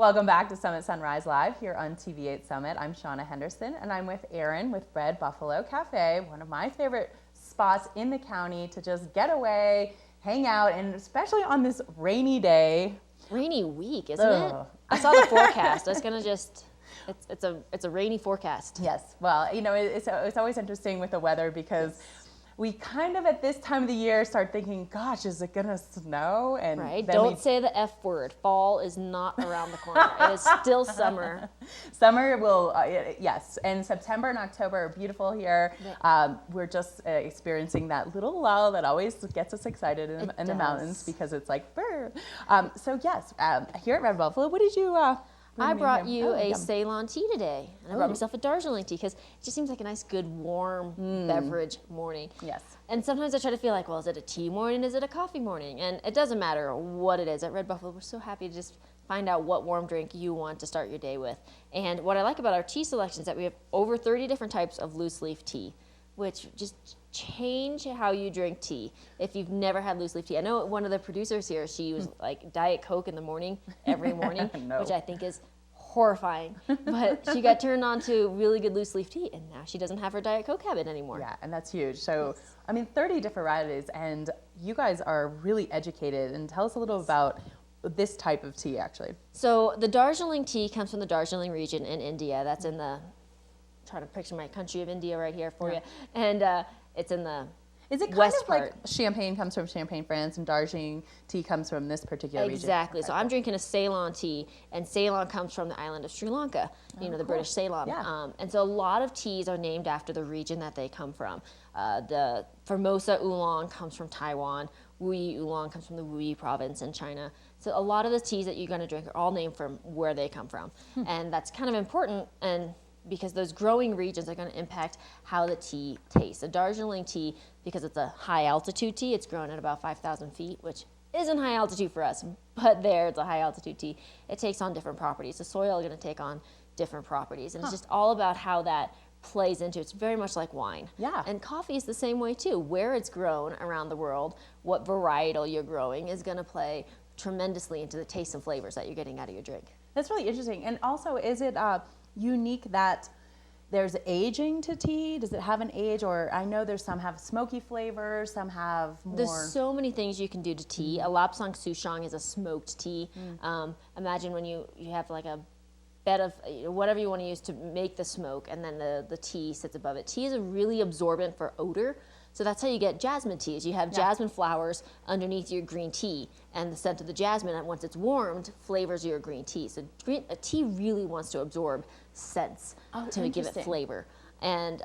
Welcome back to Summit Sunrise Live here on TV8 Summit. I'm Shauna Henderson, and I'm with Aaron with Red Buffalo Cafe, one of my favorite spots in the county to just get away, hang out, and especially on this rainy day. Rainy week, isn't it? I saw the forecast. I was gonna just. It's a rainy forecast. Yes. Well, you know, it's always interesting with the weather because we kind of at this time of the year start thinking, gosh, is it gonna snow? And right. Don't say the F word. Fall is not around the corner. It is still summer. Summer will, yes. And September and October are beautiful here. We're just experiencing that little lull that always gets us excited in the mountains because it's like, brr. So yes, here at Red Buffalo, what did you? I brought you a Ceylon tea today, and I brought myself a Darjeeling tea because it just seems like a nice, good, warm beverage morning. Yes. And sometimes I try to feel like, well, is it a tea morning? Is it a coffee morning? And it doesn't matter what it is. At Red Buffalo, we're so happy to just find out what warm drink you want to start your day with. And what I like about our tea selection is that we have over 30 different types of loose leaf tea, which just change how you drink tea if you've never had loose leaf tea. I know one of the producers here, she was like Diet Coke in the morning, every morning, which I think is horrifying. But she got turned on to really good loose leaf tea, and now she doesn't have her Diet Coke habit anymore. Yeah, and that's huge. So, I mean, 30 different varieties, and you guys are really educated. And tell us a little about this type of tea, actually. So the Darjeeling tea comes from the Darjeeling region in India. That's in the, trying to picture my country of India right here for you. And it's in the Is it kind west of part. like Champagne comes from Champagne, France, and Darjeeling tea comes from this particular region? Exactly. So I'm drinking a Ceylon tea, and Ceylon comes from the island of Sri Lanka, the British Ceylon. Yeah. And so a lot of teas are named after the region that they come from. The Formosa oolong comes from Taiwan. Wuyi oolong comes from the Wuyi province in China. So a lot of the teas that you're going to drink are all named from where they come from. And that's kind of important, and because those growing regions are going to impact how the tea tastes. The Darjeeling tea, because it's a high altitude tea, it's grown at about 5,000 feet, which isn't high altitude for us, but there it's a high altitude tea. It takes on different properties. The soil is going to take on different properties, and it's just all about how that plays into it. It's very much like wine. Yeah. And coffee is the same way too. Where it's grown around the world, what varietal you're growing is going to play tremendously into the taste and flavors that you're getting out of your drink. That's really interesting. And also, is it unique that there's aging to tea? Does it have an age? Or I know there's some have smoky flavors, some have more. There's so many things you can do to tea. A lapsang souchong is a smoked tea. Imagine when you have like a bed of whatever you want to use to make the smoke, and then the tea sits above it. Tea is a really absorbent for odor. So that's how you get jasmine teas. You have jasmine flowers underneath your green tea, and the scent of the jasmine, and once it's warmed, flavors your green tea. So a tea really wants to absorb scents to give it flavor. And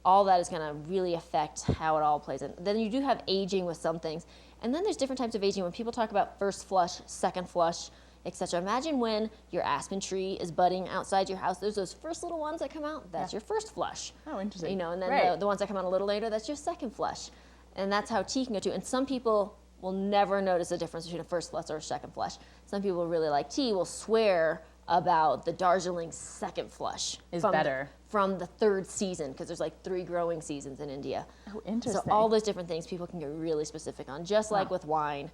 all that is going to really affect how it all plays in. Then you do have aging with some things. And then there's different types of aging. When people talk about first flush, second flush, etc. Imagine when your aspen tree is budding outside your house. There's those first little ones that come out. That's your first flush. Oh, interesting. You know, and then the ones that come out a little later, that's your second flush. And that's how tea can go too. And some people will never notice the difference between a first flush or a second flush. Some people who really like tea will swear about the Darjeeling second flush. Is better. From the third season, because there's like 3 growing seasons in India. Oh, interesting. So all those different things people can get really specific on, just like with wine.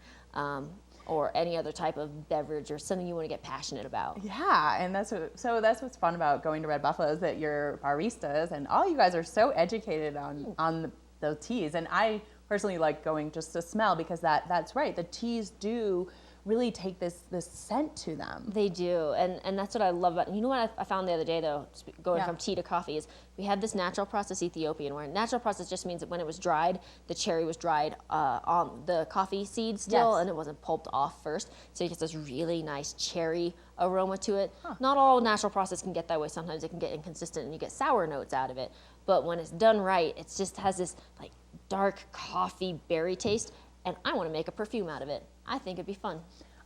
Or any other type of beverage or something you want to get passionate about. Yeah, and that's what's fun about going to Red Buffalo is that you're baristas and all you guys are so educated on the teas. And I personally like going just to smell because that's right. The teas do really take this scent to them. They do, and that's what I love about it. You know what I found the other day, though, going from tea to coffee, is we had this natural process Ethiopian, where natural process just means that when it was dried, the cherry was dried on the coffee seed still, and it wasn't pulped off first, so you get this really nice cherry aroma to it. Not all natural process can get that way. Sometimes it can get inconsistent, and you get sour notes out of it. But when it's done right, it just has this like dark coffee berry taste, and I want to make a perfume out of it. I think it'd be fun.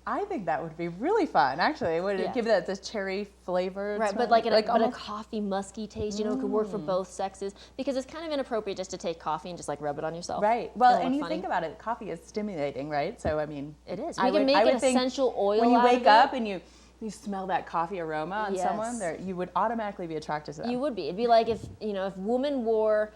I think that would be really fun, actually. Would it give that this cherry flavor? Right, but a coffee musky taste, it could work for both sexes, because it's kind of inappropriate just to take coffee and just like rub it on yourself. Right. Well, and you think about it, coffee is stimulating, right? So I mean, it is. We can make an essential oil. When you wake up and you smell that coffee aroma on someone, you would automatically be attracted to them. You would be. It'd be like if women wore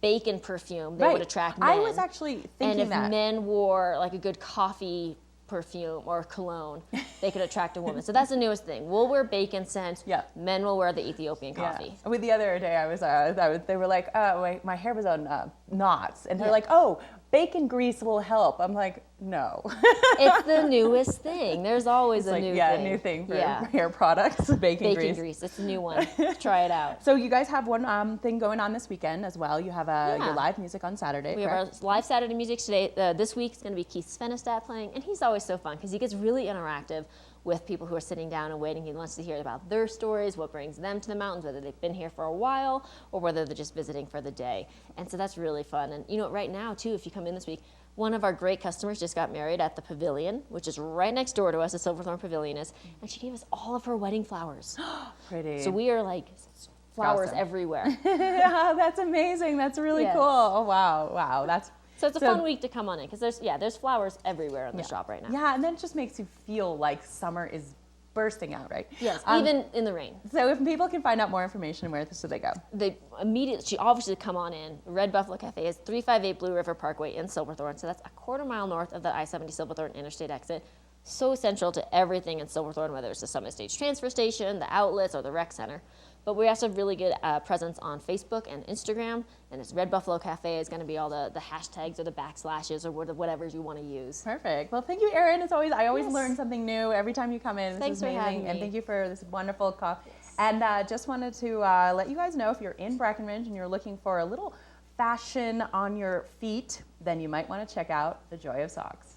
bacon perfume, they would attract men. I was actually thinking that. And if men wore like a good coffee perfume or cologne, they could attract a woman. So that's the newest thing. We'll wear bacon scent. Yeah. Men will wear the Ethiopian coffee. Yeah. With the other day, they were like, oh, my hair was on knots. And they're Yeah. like, oh, bacon grease will help. I'm like, no. It's the newest thing. There's always a new thing. A new thing for hair products, bacon grease. It's a new one. Try it out. So you guys have one thing going on this weekend as well. You have your live music on Saturday, We correct? have our live Saturday music today. This week's going to be Keith Svenestad playing, and he's always so fun because he gets really interactive with people who are sitting down and waiting. He wants to hear about their stories, what brings them to the mountains, whether they've been here for a while or whether they're just visiting for the day. And so that's really fun. And you know, right now too, if you come in this week, one of our great customers just got married at the Pavilion, which is right next door to us, the Silverthorne Pavilion is, and she gave us all of her wedding flowers. Pretty. So we are like flowers Awesome. everywhere. Yeah, that's amazing. That's really Yes. cool. Oh, wow. So it's a fun week to come on in because there's flowers everywhere in the shop right now. Yeah, and then it just makes you feel like summer is bursting out, right? Yes, even in the rain. So if people can find out more information, where should they go? She obviously come on in. Red Buffalo Cafe is 358 Blue River Parkway in Silverthorne. So that's a quarter mile north of the I-70 Silverthorne interstate exit. So central to everything in Silverthorne, whether it's the Summit Stage Transfer Station, the outlets, or the rec center. But we also have really good presence on Facebook and Instagram. And it's Red Buffalo Cafe is going to be all the hashtags or the backslashes or whatever you want to use. Perfect. Well, thank you, Erin. I always Yes. learn something new every time you come in. This Thanks is for amazing. having me. And thank you for this wonderful coffee. Yes. And just wanted to let you guys know, if you're in Breckenridge and you're looking for a little fashion on your feet, then you might want to check out the Joy of Socks.